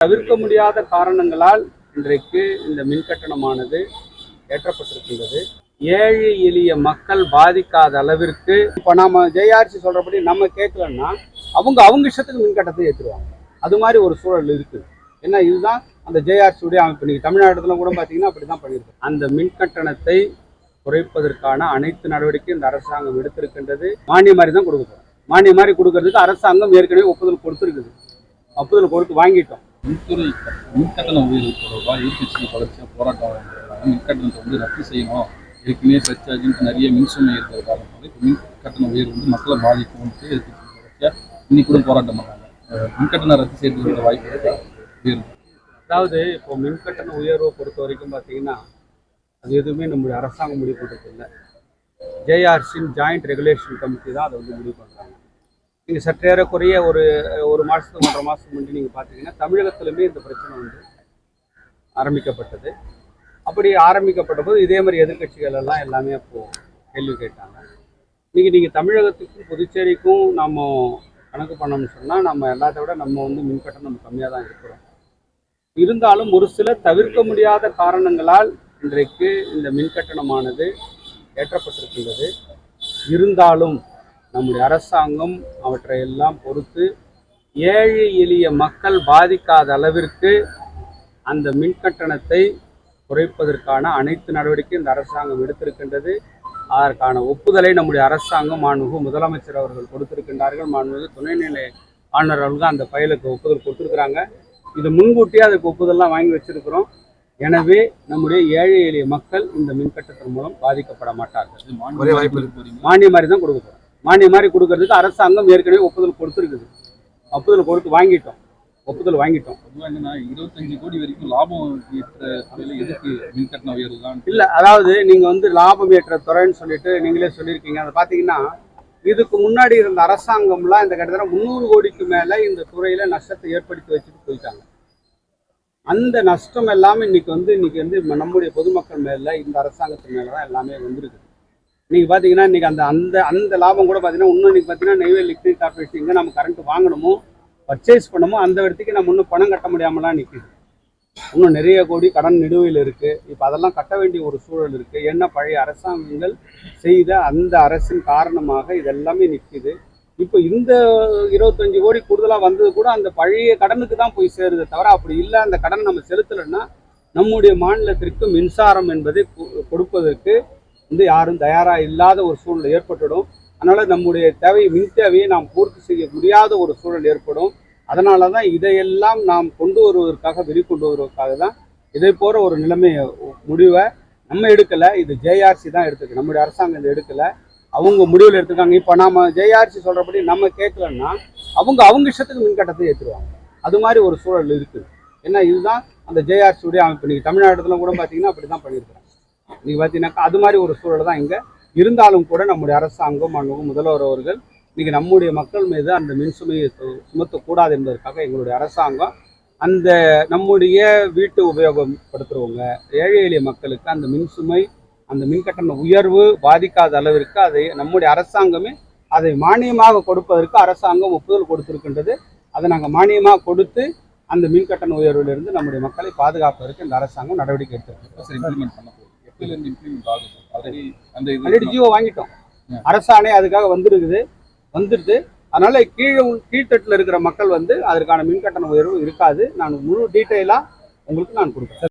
தவிர்க்க முடியாத காரணங்களால் இன்றைக்கு இந்த மின் கட்டணமானது ஏற்றப்பட்டிருக்கின்றது. ஏழை எளிய மக்கள் பாதிக்காத அளவிற்கு இப்போ நாம ஜேஆர்சி சொல்றபடி நம்ம கேட்கலன்னா அவங்க இஷ்டத்துக்கு மின் கட்டணத்தை ஏற்றுருவாங்க. அது மாதிரி ஒரு சூழல் இருக்குது. ஏன்னா இதுதான் அந்த ஜேஆர்சியுடைய அமைப்பு. இன்னைக்கு தமிழ்நாடுல கூட பார்த்தீங்கன்னா அப்படிதான் பண்ணியிருக்கு. அந்த மின் கட்டணத்தை குறைப்பதற்கான அனைத்து நடவடிக்கையும் இந்த அரசாங்கம் எடுத்திருக்கின்றது. மானியம் மாதிரி தான் கொடுக்குறோம். மானியம் மாதிரி கொடுக்கறதுக்கு அரசாங்கம் ஏற்கனவே ஒப்புதல் கொடுத்துருக்குது. ஒப்புதல் கொடுத்து வாங்கிட்டோம். மின்துறை மின்கட்டண உயர்வு தொடர்பாக எதிர்கட்சிகள் தொடர்ச்சியாக போராட்டம் மின்கட்டணத்தை ரத்து செய்யணும். ஏற்கனவே சர்ச்சார்ஜுக்கு நிறைய மின்சுமை இருக்கிற காரணமாக இப்போ மின்கட்டண உயர்வு மக்களை பாதிக்கும் எதிர்கட்சிகள் தொடர்ச்சியாக இன்னைக்கு கூட போராட்டம் பண்ணாங்க. மின்கட்டணம் ரத்து செய்யறதுக்கு வாய்ப்பு இருக்கு. அதாவது இப்போ மின்கட்டண உயர்வை பொறுத்த வரைக்கும் பார்த்தீங்கன்னா அது எதுவுமே நம்முடைய அரசாங்கம் முடிவு பண்ணுறது இல்லை. ஜேஆர்சியின் ஜாயிண்ட் ரெகுலேஷன் கமிட்டி தான் அதை முடிவு பண்ணுறாங்க. நீங்கள் சற்றேறக்குறைய ஒரு மாதத்துக்கு 1.5 மாதத்துக்கு முன்னாடி நீங்கள் பார்த்தீங்கன்னா தமிழகத்திலுமே இந்த பிரச்சனை ஆரம்பிக்கப்பட்டது. அப்படி ஆரம்பிக்கப்பட்ட போது இதே மாதிரி எதிர்கட்சிகள் எல்லாம் எல்லாமே அப்போது கேள்வி கேட்டாங்க. நீங்கள் தமிழகத்துக்கும் புதுச்சேரிக்கும் நம்ம கணக்கு பண்ணோம்னு சொன்னால் நம்ம எல்லாத்த விட நம்ம மின்கட்டணம் நம்ம கம்மியாக தான் இருக்கிறோம். இருந்தாலும் ஒரு சில தவிர்க்க முடியாத காரணங்களால் இன்றைக்கு இந்த மின்கட்டணமானது ஏற்றப்பட்டிருக்கின்றது. இருந்தாலும் நம்முடைய அரசாங்கம் அவற்றையெல்லாம் பொறுத்து ஏழை எளிய மக்கள் பாதிக்காத அளவிற்கு அந்த மின்கட்டணத்தை குறைப்பதற்கான அனைத்து நடவடிக்கையும் இந்த அரசாங்கம் எடுத்திருக்கின்றது. அதற்கான ஒப்புதலை நம்முடைய அரசாங்கம் மாண்புமிகு முதலமைச்சர் அவர்கள் கொடுத்திருக்கின்றார்கள். மாண்புமிகு துணைநிலை ஆளுநர் அவர்கள் அந்த ஃபைலுக்கு ஒப்புதல் கொடுத்துருக்குறாங்க. இது முன்கூட்டியே அதுக்கு ஒப்புதல்லாம் வாங்கி வச்சிருக்கிறோம். எனவே நம்முடைய ஏழை எளிய மக்கள் இந்த மின்கட்டணத்தின் மூலம் பாதிக்கப்பட மாட்டார்கள். மானியம் மாதிரி தான் கொடுக்க போகிறோம். மானியம் மாதிரி கொடுக்கறதுக்கு அரசாங்கம் ஏற்கனவே ஒப்புதல் கொடுத்துருக்குது. ஒப்புதல் கொடுத்து வாங்கிட்டோம். 25 கோடி வரைக்கும் லாபம் ஏற்ற எதுக்கு மின்கட்டண உயர்வு தான் இல்லை. அதாவது நீங்கள் லாபம் ஏற்ற துறைன்னு சொல்லிட்டு நீங்களே சொல்லியிருக்கீங்க. அதை பார்த்தீங்கன்னா இதுக்கு முன்னாடி இருந்த அரசாங்கம்லாம் இந்த கிட்டத்தட்ட 300 கோடிக்கு மேலே இந்த துறையில் நஷ்டத்தை ஏற்படுத்தி வச்சுட்டு போயிட்டாங்க. அந்த நஷ்டம் எல்லாமே இன்னைக்கு நம்முடைய பொதுமக்கள் மேலே இந்த அரசாங்கத்து மேலே தான் எல்லாமே வந்திருக்கு. நீங்கள் பார்த்தீங்கன்னா இன்றைக்கி அந்த லாபம் கூட பார்த்தீங்கன்னா இன்னும் இன்றைக்கி பார்த்தீங்கன்னா நெய்வேலி லிக்விட் கார்பரேஷன் இங்கே நம்ம கரண்ட் வாங்கணுமோ பர்ச்சேஸ் பண்ணமோ அந்த இடத்துக்கு நம்ம இன்னும் பணம் கட்ட முடியாமலாம் நிற்குது. இன்னும் நிறைய கோடி கடன் நிலுவையில் இருக்குது. இப்போ அதெல்லாம் கட்ட வேண்டிய ஒரு சூழல் இருக்குது. என்ன பழைய அரசாங்கங்கள் செய்த அந்த அரசின் காரணமாக இதெல்லாமே நிற்குது. இப்போ இந்த 25 கோடி கூடுதலாக வந்தது கூட அந்த பழைய கடனுக்கு தான் போய் சேருது தவிர அப்படி இல்லை அந்த கடன் நம்ம செலுத்தலைன்னா நம்முடைய மாநிலத்திற்கு மின்சாரம் என்பதை கொடுப்பதற்கு யாரும் தயாராக இல்லாத ஒரு சூழல் ஏற்பட்டுடும். அதனால் நம்முடைய மின் தேவையை நாம் பூர்த்தி செய்ய முடியாத ஒரு சூழல் ஏற்படும். அதனால தான் இதையெல்லாம் நாம் கொண்டு வருவதற்காக தான் இதை போகிற ஒரு முடிவை நம்ம எடுக்கலை. இது ஜேஆர்சி தான் எடுத்துருக்கு. நம்முடைய அரசாங்கம் இதை எடுக்கலை. அவங்க முடிவில் எடுத்துருக்காங்க. இப்போ நம்ம ஜேஆர்சி சொல்கிறபடி நம்ம கேட்கலன்னா அவங்க இஷ்டத்துக்கு மின் கட்டணத்தை ஏற்றுருவாங்க. அது மாதிரி ஒரு சூழல் இருக்குது. ஏன்னா இதுதான் அந்த ஜேஆர்சியுடைய அமைப்பு. இன்னைக்கு தமிழ்நாடுல கூட பார்த்தீங்கன்னா அப்படி தான் பண்ணியிருக்கிறாங்க. நீங்கள் பார்த்தீங்கன்னாக்கா அது மாதிரி ஒரு சூழல் தான் இங்கே இருந்தாலும் கூட நம்முடைய அரசாங்கம் முதல்வர் அவர்கள் இன்றைக்கி நம்முடைய மக்கள் மீது அந்த மின்சுமையை சுமத்தக்கூடாது என்பதற்காக எங்களுடைய அரசாங்கம் அந்த நம்முடைய வீட்டு உபயோகப்படுத்துகிறவங்க ஏழை எளிய மக்களுக்கு அந்த மின்சுமை அந்த மின்கட்டண உயர்வு பாதிக்காத அளவிற்கு அதை நம்முடைய அரசாங்கமே அதை மானியமாக கொடுப்பதற்கு அரசாங்கம் ஒப்புதல் கொடுத்திருக்கின்றது. அதை நாங்கள் மானியமாக கொடுத்து அந்த மின்கட்டண உயர்விலிருந்து நம்முடைய மக்களை பாதுகாப்பதற்கு இந்த அரசாங்கம் நடவடிக்கை எடுத்திருக்கு. ஜியோ வாங்கிட்டோம். அரசாணை அதுக்காக வந்துடுது. அதனால கீழ்த்தட்டில் இருக்கிற மக்கள் அதற்கான மின்கட்டண உயர்வு இருக்காது. நான் முழு டீட்டெயிலாக உங்களுக்கு நான் கொடுக்குறேன்.